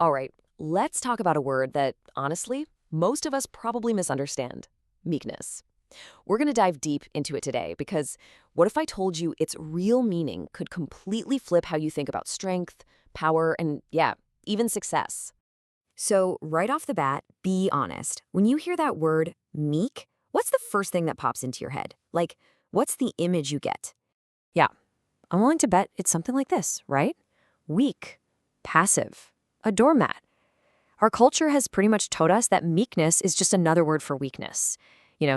All right, let's talk about a word that, honestly, most of us probably misunderstand: meekness. We're going to dive deep into it today because what if I told you its real meaning could completely flip how you think about strength, power, and yeah, even success? So, right off the bat, be honest. When you hear that word, meek, what's the first thing that pops into your head? Like, what's the image you get? Yeah, I'm willing to bet it's something like this, right? Weak, passive, a doormat. Our culture has pretty much taught us that meekness is just another word for weakness.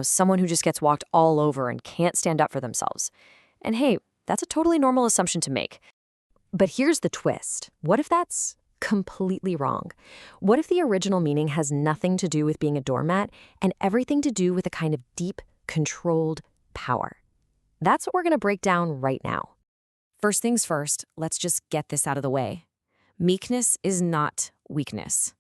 Someone who just gets walked all over and can't stand up for themselves. And hey, that's a totally normal assumption to make. But here's the twist. What if that's completely wrong? What if the original meaning has nothing to do with being a doormat and everything to do with a kind of deep, controlled power? That's what we're going to break down right now. First things first, let's just get this out of the way. Meekness is not weakness.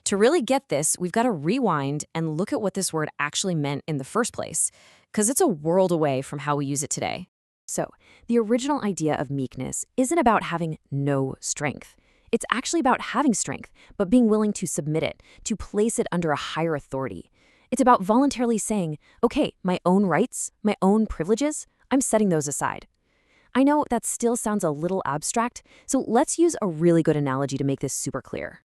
To really get this, we've got to rewind and look at what this word actually meant in the first place, because it's a world away from how we use it today. So, the original idea of meekness isn't about having no strength. It's actually about having strength, but being willing to submit it, to place it under a higher authority. It's about voluntarily saying, okay, my own rights, my own privileges, I'm setting those aside. I know that still sounds a little abstract, so let's use a really good analogy to make this super clear.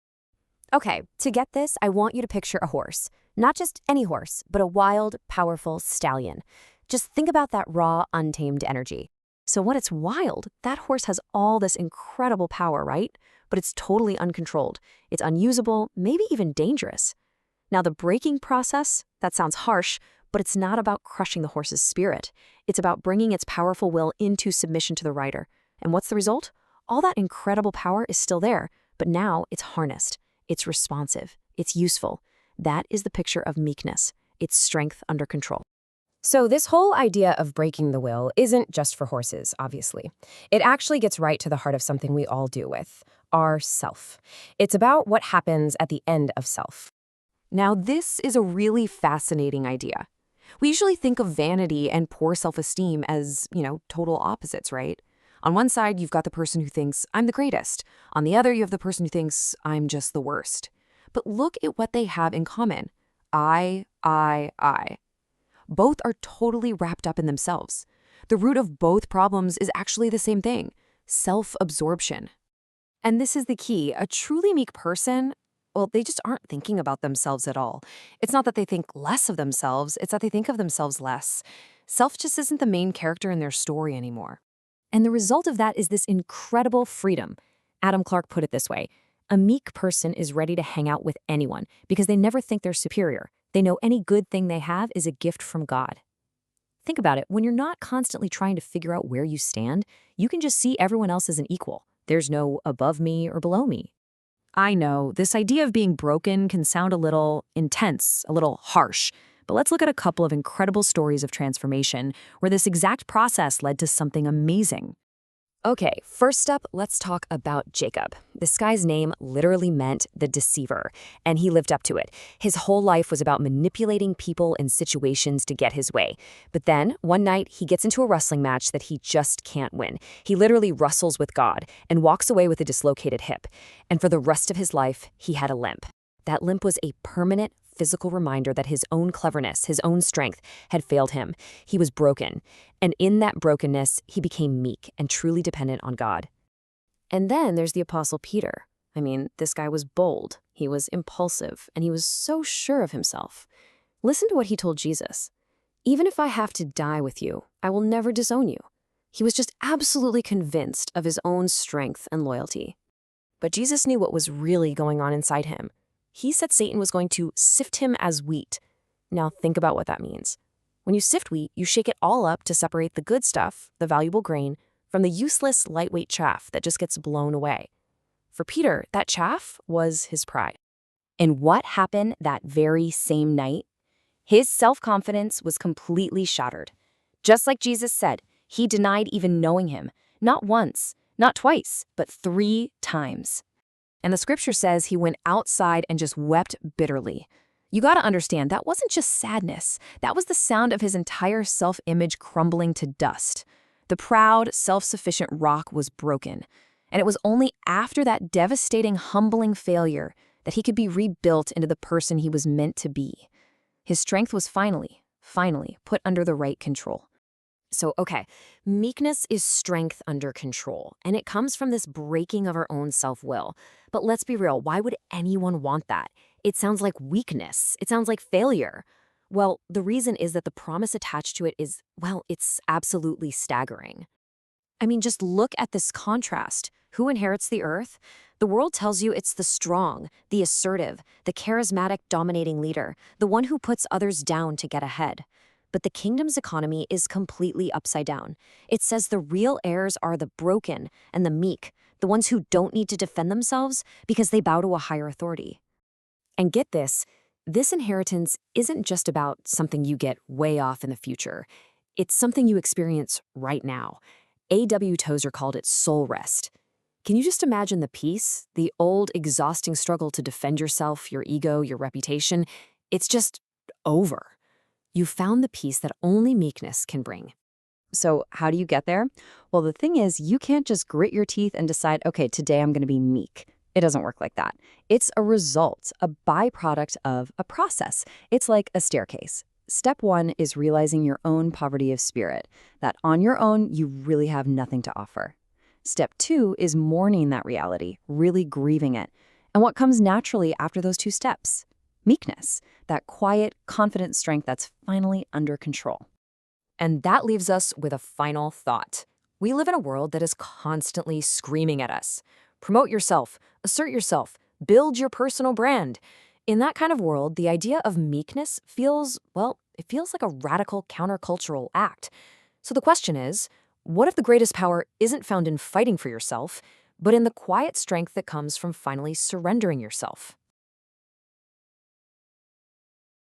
Okay, to get this, I want you to picture a horse. Not just any horse, but a wild, powerful stallion. Just think about that raw, untamed energy. So when it's wild, that horse has all this incredible power, right? But it's totally uncontrolled. It's unusable, maybe even dangerous. Now, the breaking process, that sounds harsh, but it's not about crushing the horse's spirit. It's about bringing its powerful will into submission to the rider. And what's the result? All that incredible power is still there, but now it's harnessed. It's responsive. It's useful. That is the picture of meekness. It's strength under control. So this whole idea of breaking the will isn't just for horses, obviously. It actually gets right to the heart of something we all deal with, our self. It's about what happens at the end of self. Now, this is a really fascinating idea. We usually think of vanity and poor self-esteem as, total opposites, right? On one side, you've got the person who thinks, I'm the greatest. On the other, you have the person who thinks, I'm just the worst. But look at what they have in common. I. Both are totally wrapped up in themselves. The root of both problems is actually the same thing: self-absorption. And this is the key. A truly meek person, well, they just aren't thinking about themselves at all. It's not that they think less of themselves, it's that they think of themselves less. Self just isn't the main character in their story anymore. And the result of that is this incredible freedom. Adam Clark put it this way: a meek person is ready to hang out with anyone because they never think they're superior. They know any good thing they have is a gift from God. Think about it. When you're not constantly trying to figure out where you stand, you can just see everyone else as an equal. There's no above me or below me. I know, this idea of being broken can sound a little intense, a little harsh, but let's look at a couple of incredible stories of transformation where this exact process led to something amazing. Okay, first up, let's talk about Jacob. This guy's name literally meant the deceiver, and he lived up to it. His whole life was about manipulating people and situations to get his way. But then, one night, he gets into a wrestling match that he just can't win. He literally wrestles with God and walks away with a dislocated hip. And for the rest of his life, he had a limp. That limp was a permanent physical reminder that his own cleverness, his own strength, had failed him. He was broken. And in that brokenness, he became meek and truly dependent on God. And then there's the Apostle Peter. I mean, this guy was bold, he was impulsive, and he was so sure of himself. Listen to what he told Jesus. Even if I have to die with you, I will never disown you. He was just absolutely convinced of his own strength and loyalty. But Jesus knew what was really going on inside him. He said Satan was going to sift him as wheat. Now think about what that means. When you sift wheat, you shake it all up to separate the good stuff, the valuable grain, from the useless, lightweight chaff that just gets blown away. For Peter, that chaff was his pride. And what happened that very same night? His self-confidence was completely shattered. Just like Jesus said, he denied even knowing him, not once, not twice, but 3 times. And the scripture says he went outside and just wept bitterly. You got to understand, that wasn't just sadness. That was the sound of his entire self-image crumbling to dust. The proud, self-sufficient rock was broken. And it was only after that devastating, humbling failure that he could be rebuilt into the person he was meant to be. His strength was finally put under the right control. So, okay, meekness is strength under control, and it comes from this breaking of our own self-will. But let's be real, why would anyone want that? It sounds like weakness. It sounds like failure. Well, the reason is that the promise attached to it is, well, it's absolutely staggering. I mean, just look at this contrast. Who inherits the earth? The world tells you it's the strong, the assertive, the charismatic dominating leader, the one who puts others down to get ahead. But the kingdom's economy is completely upside down. It says the real heirs are the broken and the meek, the ones who don't need to defend themselves because they bow to a higher authority. And get this inheritance isn't just about something you get way off in the future. It's something you experience right now. A.W. Tozer called it soul rest. Can you just imagine the peace, the old, exhausting struggle to defend yourself, your ego, your reputation? It's just over. You found the peace that only meekness can bring. So how do you get there? Well, the thing is, you can't just grit your teeth and decide, okay, today I'm going to be meek. It doesn't work like that. It's a result, a byproduct of a process. It's like a staircase. Step 1 is realizing your own poverty of spirit, that on your own, you really have nothing to offer. Step 2 is mourning that reality, really grieving it. And what comes naturally after those 2 steps? Meekness, that quiet, confident strength that's finally under control. And that leaves us with a final thought. We live in a world that is constantly screaming at us. Promote yourself, assert yourself, build your personal brand. In that kind of world, the idea of meekness feels, well, it feels like a radical countercultural act. So the question is, what if the greatest power isn't found in fighting for yourself, but in the quiet strength that comes from finally surrendering yourself?